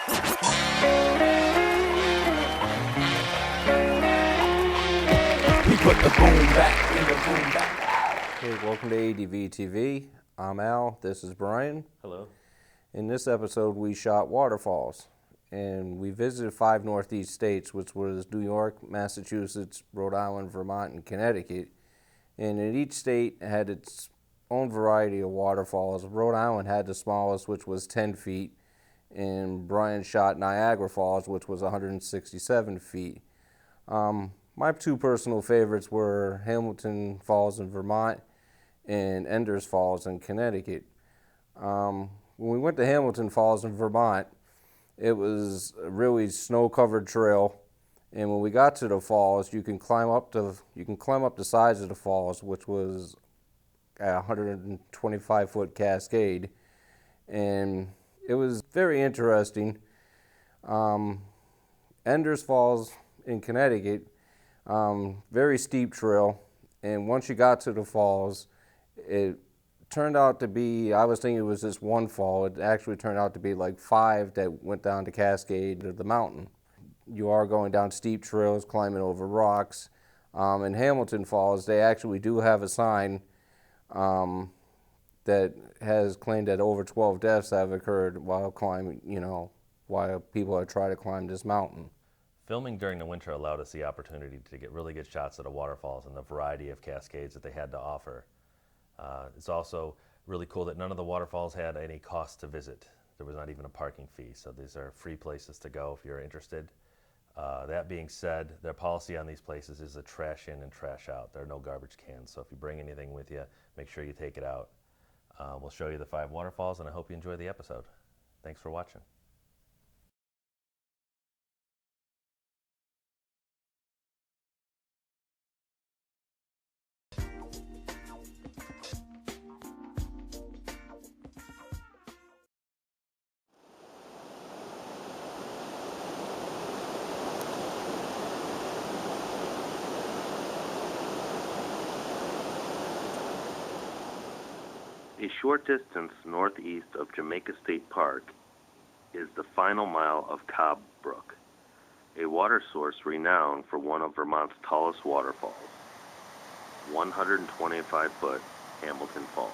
We put the boom back in the boom back. Hey, welcome to ADV TV. I'm Al. This is Brian. Hello. In this episode, we shot Waterfalls, and we visited 5 Northeast states, which was New York, Massachusetts, Rhode Island, Vermont, and Connecticut. And in each state had its own variety of waterfalls. Rhode Island had the smallest, which was 10 feet, and Brian shot Niagara Falls, which was 167 feet. My two personal favorites were Hamilton Falls in Vermont and Enders Falls in Connecticut. When we went to Hamilton Falls in Vermont, it was a really snow-covered trail, and when we got to the falls, you can climb up the sides of the falls, which was a 125-foot cascade, and it was very interesting. Enders Falls in Connecticut, very steep trail, and once you got to the falls, it turned out to be, I was thinking it was just one fall, it actually turned out to be like 5 that went down the cascade of the mountain. You are going down steep trails, climbing over rocks. In Hamilton Falls, they actually do have a sign that has claimed that over 12 deaths have occurred while climbing, while people are trying to climb this mountain. Filming during the winter allowed us the opportunity to get really good shots of the waterfalls and the variety of cascades that they had to offer. It's also really cool that none of the waterfalls had any cost to visit. There was not even a parking fee, so these are free places to go if you're interested. That being said, their policy on these places is a trash in and trash out. There are no garbage cans, so if you bring anything with you, make sure you take it out. We'll show you the 5 waterfalls, and I hope you enjoy the episode. Thanks for watching. A short distance northeast of Jamaica State Park is the final mile of Cobb Brook, a water source renowned for one of Vermont's tallest waterfalls, 125-foot Hamilton Falls.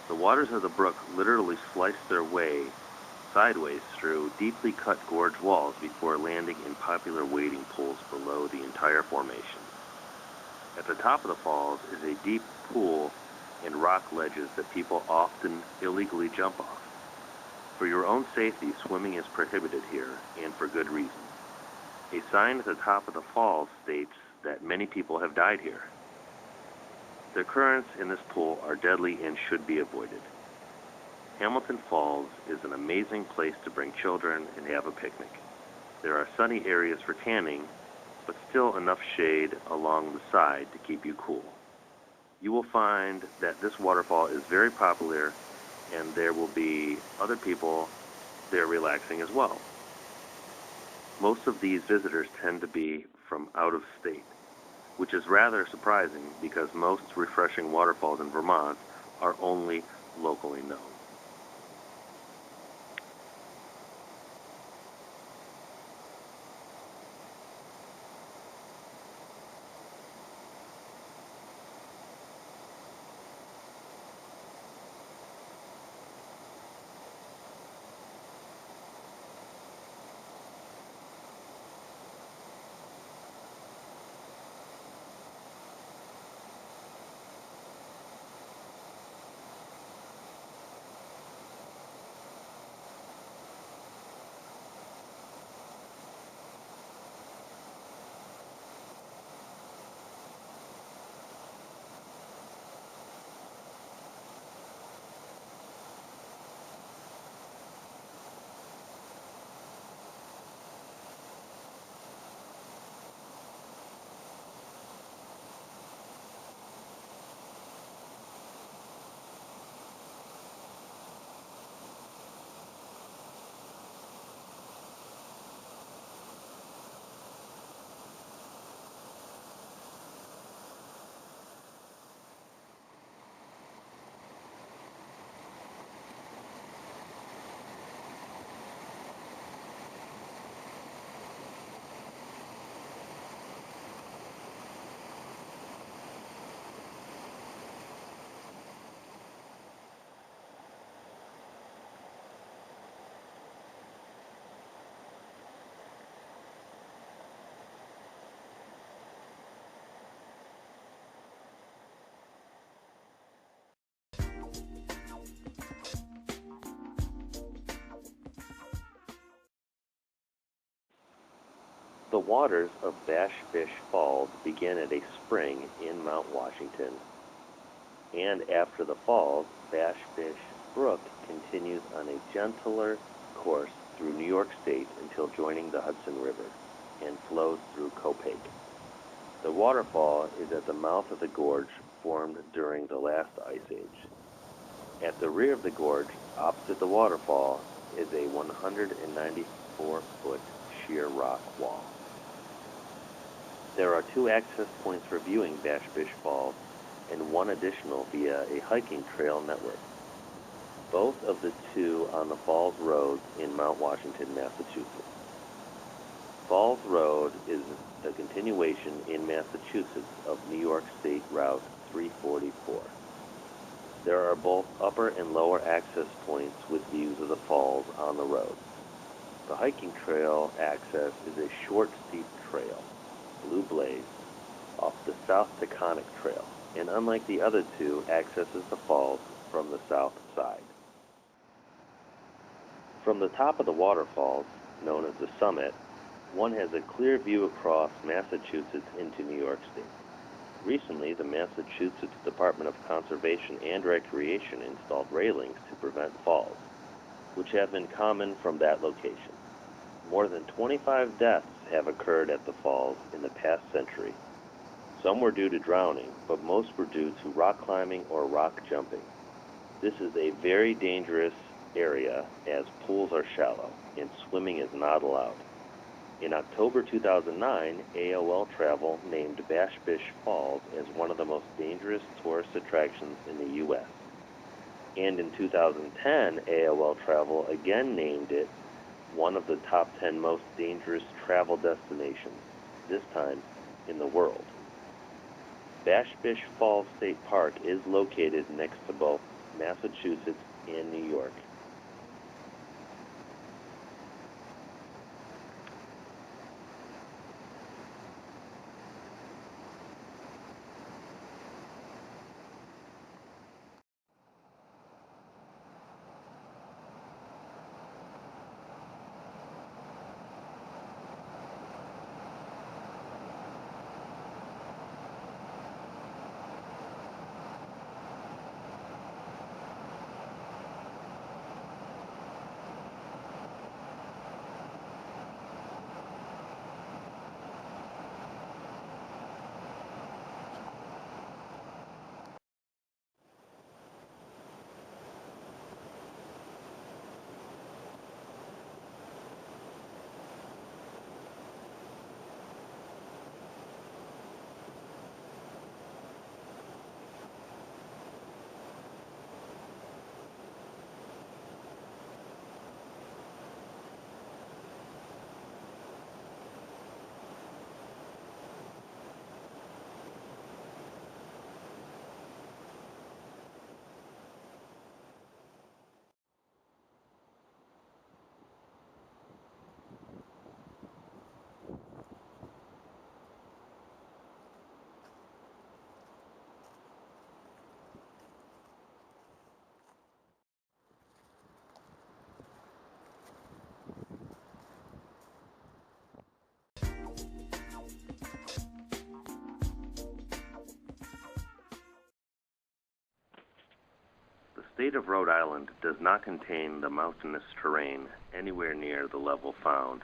The waters of the brook literally slice their way sideways through deeply cut gorge walls before landing in popular wading pools below the entire formation. At the top of the falls is a deep pool and rock ledges that people often illegally jump off. For your own safety, swimming is prohibited here, and for good reason. A sign at the top of the falls states that many people have died here. The currents in this pool are deadly and should be avoided. Hamilton Falls is an amazing place to bring children and have a picnic. There are sunny areas for tanning, but still enough shade along the side to keep you cool. You will find that this waterfall is very popular, and there will be other people there relaxing as well. Most of these visitors tend to be from out of state, which is rather surprising because most refreshing waterfalls in Vermont are only locally known. The waters of Bash Fish Falls begin at a spring in Mount Washington, and after the falls, Bash Fish Brook continues on a gentler course through New York State until joining the Hudson River and flows through Copiague. The waterfall is at the mouth of the gorge formed during the last ice age. At the rear of the gorge, opposite the waterfall, is a 194-foot sheer rock wall. There are 2 access points for viewing Bash Fish Falls and 1 additional via a hiking trail network. Both of the 2 on the Falls Road in Mount Washington, Massachusetts. Falls Road is the continuation in Massachusetts of New York State Route 344. There are both upper and lower access points with views of the falls on the road. The hiking trail access is a short, steep trail, Blue Blaze, off the South Taconic Trail, and unlike the other 2, accesses the falls from the south side. From the top of the waterfalls, known as the summit, one has a clear view across Massachusetts into New York State. Recently, the Massachusetts Department of Conservation and Recreation installed railings to prevent falls, which have been common from that location. More than 25 deaths have occurred at the falls in the past century. Some were due to drowning, but most were due to rock climbing or rock jumping. This is a very dangerous area as pools are shallow and swimming is not allowed. In October 2009, AOL Travel named Bash Fish Falls as one of the most dangerous tourist attractions in the U.S. And in 2010, AOL Travel again named it one of the top 10 most dangerous travel destinations, this time in the world. Bash Fish Falls State Park is located next to both Massachusetts and New York. The state of Rhode Island does not contain the mountainous terrain anywhere near the level found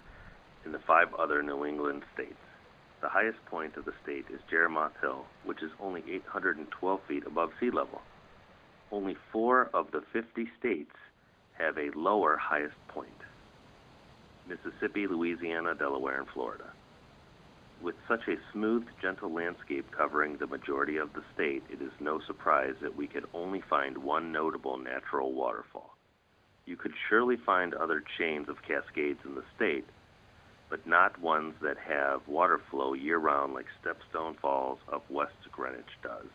in the 5 other New England states. The highest point of the state is Jerimoth Hill, which is only 812 feet above sea level. Only 4 of the 50 states have a lower highest point: Mississippi, Louisiana, Delaware, and Florida. With such a smooth, gentle landscape covering the majority of the state, it is no surprise that we could only find one notable natural waterfall. You could surely find other chains of cascades in the state, but not ones that have water flow year-round like Stepstone Falls of West Greenwich does.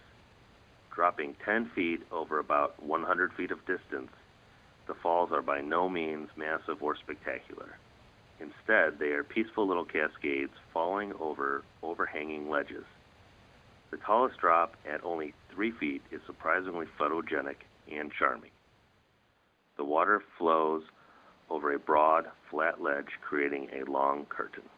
Dropping 10 feet over about 100 feet of distance, the falls are by no means massive or spectacular. Instead, they are peaceful little cascades falling over overhanging ledges. The tallest drop at only 3 feet is surprisingly photogenic and charming. The water flows over a broad, flat ledge, creating a long curtain.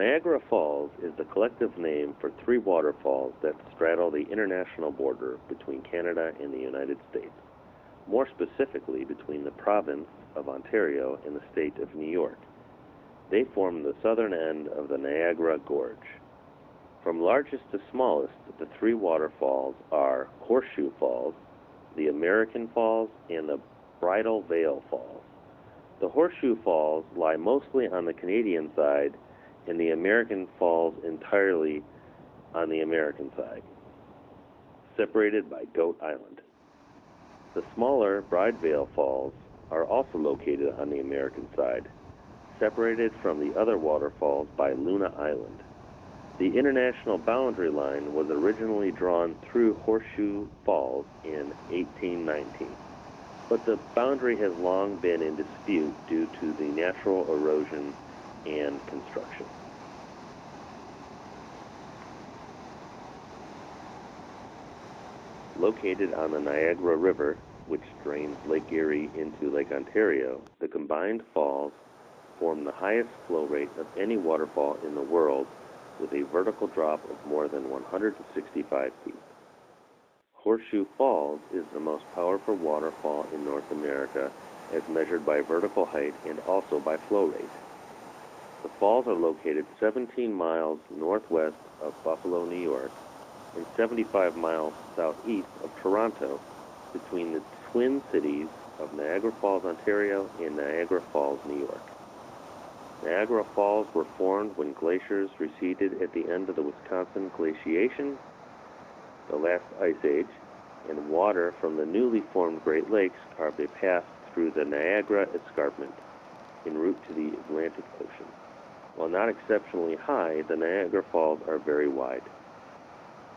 Niagara Falls is the collective name for three waterfalls that straddle the international border between Canada and the United States, more specifically between the province of Ontario and the state of New York. They form the southern end of the Niagara Gorge. From largest to smallest, the three waterfalls are Horseshoe Falls, the American Falls, and the Bridal Veil Falls. The Horseshoe Falls lie mostly on the Canadian side, and the American Falls entirely on the American side, separated by Goat Island. The smaller Bridal Veil Falls are also located on the American side, separated from the other waterfalls by Luna Island. The international boundary line was originally drawn through Horseshoe Falls in 1819, but the boundary has long been in dispute due to the natural erosion and construction. Located on the Niagara River, which drains Lake Erie into Lake Ontario, the combined falls form the highest flow rate of any waterfall in the world, with a vertical drop of more than 165 feet. Horseshoe Falls is the most powerful waterfall in North America as measured by vertical height and also by flow rate. The falls are located 17 miles northwest of Buffalo, New York, and 75 miles southeast of Toronto, between the twin cities of Niagara Falls, Ontario, and Niagara Falls, New York. Niagara Falls were formed when glaciers receded at the end of the Wisconsin glaciation, the last ice age, and water from the newly formed Great Lakes carved a path through the Niagara Escarpment en route to the Atlantic Ocean. While not exceptionally high, the Niagara Falls are very wide.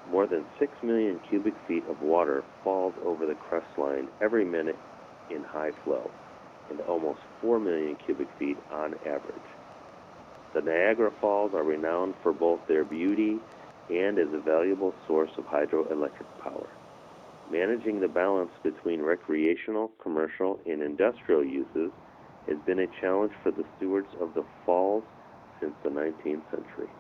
More than 6 million cubic feet of water falls over the crest line every minute in high flow, and almost 4 million cubic feet on average. The Niagara Falls are renowned for both their beauty and as a valuable source of hydroelectric power. Managing the balance between recreational, commercial, and industrial uses has been a challenge for the stewards of the falls since the 19th century.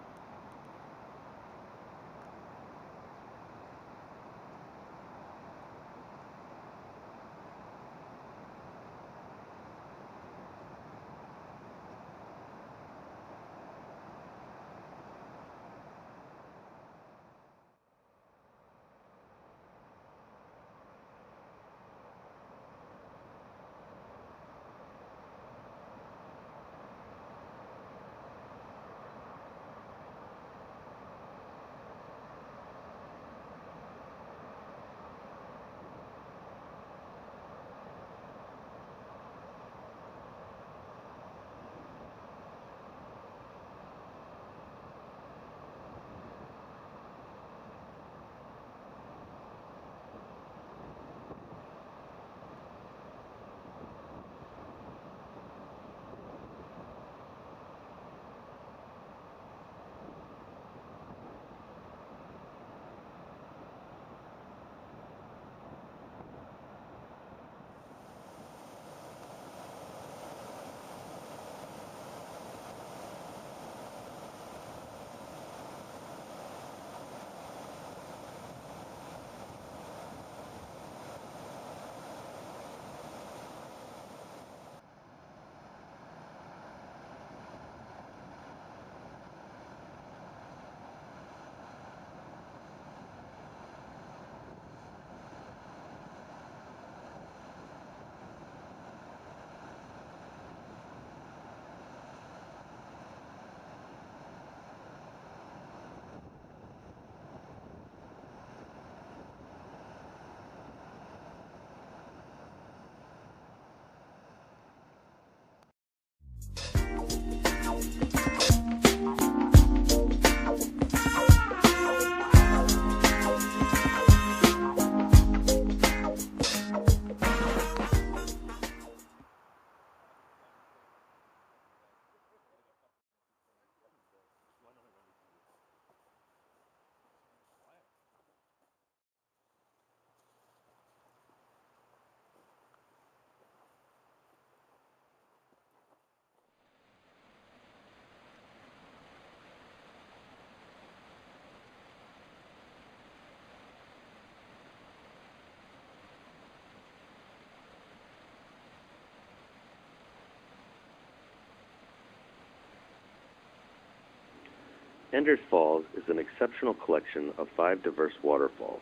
Ender's Falls is an exceptional collection of 5 diverse waterfalls,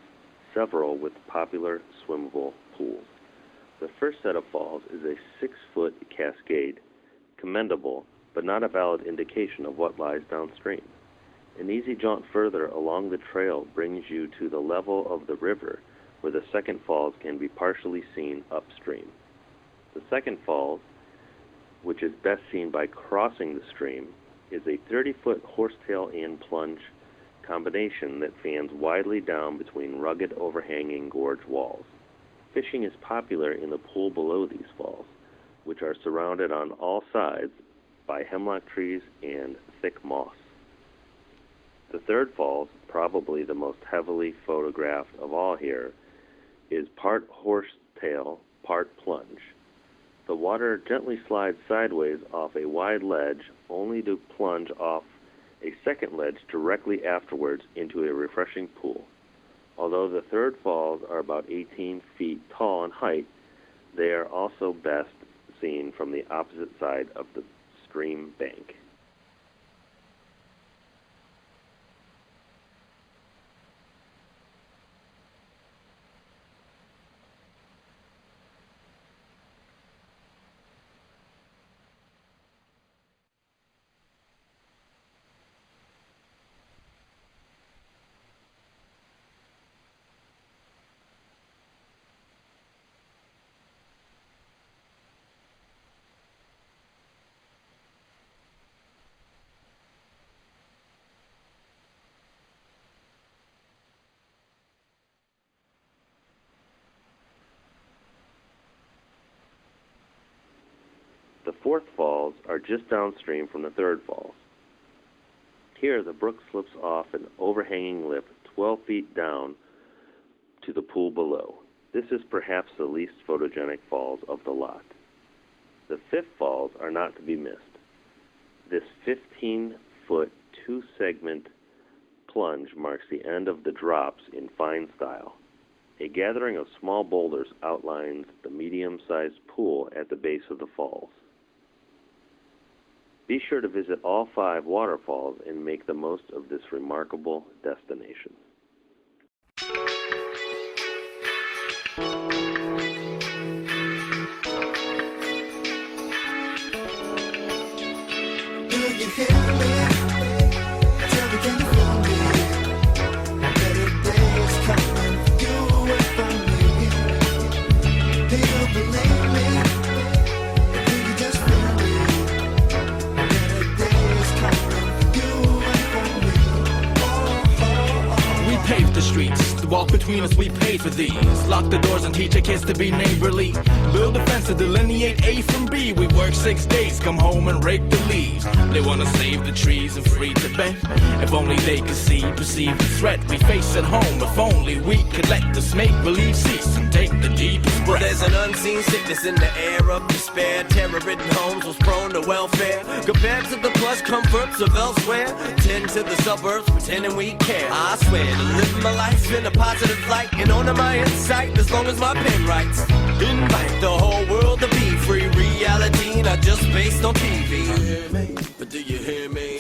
several with popular swimmable pools. The first set of falls is a 6-foot cascade, commendable, but not a valid indication of what lies downstream. An easy jaunt further along the trail brings you to the level of the river, where the second falls can be partially seen upstream. The second falls, which is best seen by crossing the stream, is a 30-foot horsetail and plunge combination that fans widely down between rugged overhanging gorge walls. Fishing is popular in the pool below these falls, which are surrounded on all sides by hemlock trees and thick moss. The third falls, probably the most heavily photographed of all here, is part horsetail, part plunge. The water gently slides sideways off a wide ledge, only to plunge off a second ledge directly afterwards into a refreshing pool. Although the third falls are about 18 feet tall in height, they are also best seen from the opposite side of the stream bank. The fourth falls are just downstream from the third falls. Here, the brook slips off an overhanging lip 12 feet down to the pool below. This is perhaps the least photogenic falls of the lot. The fifth falls are not to be missed. This 15-foot, 2-segment plunge marks the end of the drops in fine style. A gathering of small boulders outlines the medium-sized pool at the base of the falls. Be sure to visit all 5 waterfalls and make the most of this remarkable destination. Walk between us, we paid for these. Lock the doors and teach our kids to be neighborly. Build a fence to delineate A from B. We work 6 days, come home and rake the leaves. They wanna save the trees and free Tibet. If only they could see, perceive the threat we face at home. If only we could let this make-believe cease and take the deepest breath. There's an unseen sickness in the air of despair. Terror-ridden homes was prone to welfare compared to the plush comforts of elsewhere. Tend to the suburbs, pretending we care. I swear to live my life in a positive light and honor my insight as long as my pen writes. Invite the whole world to be free. Reality not just based on TV. But do you hear me?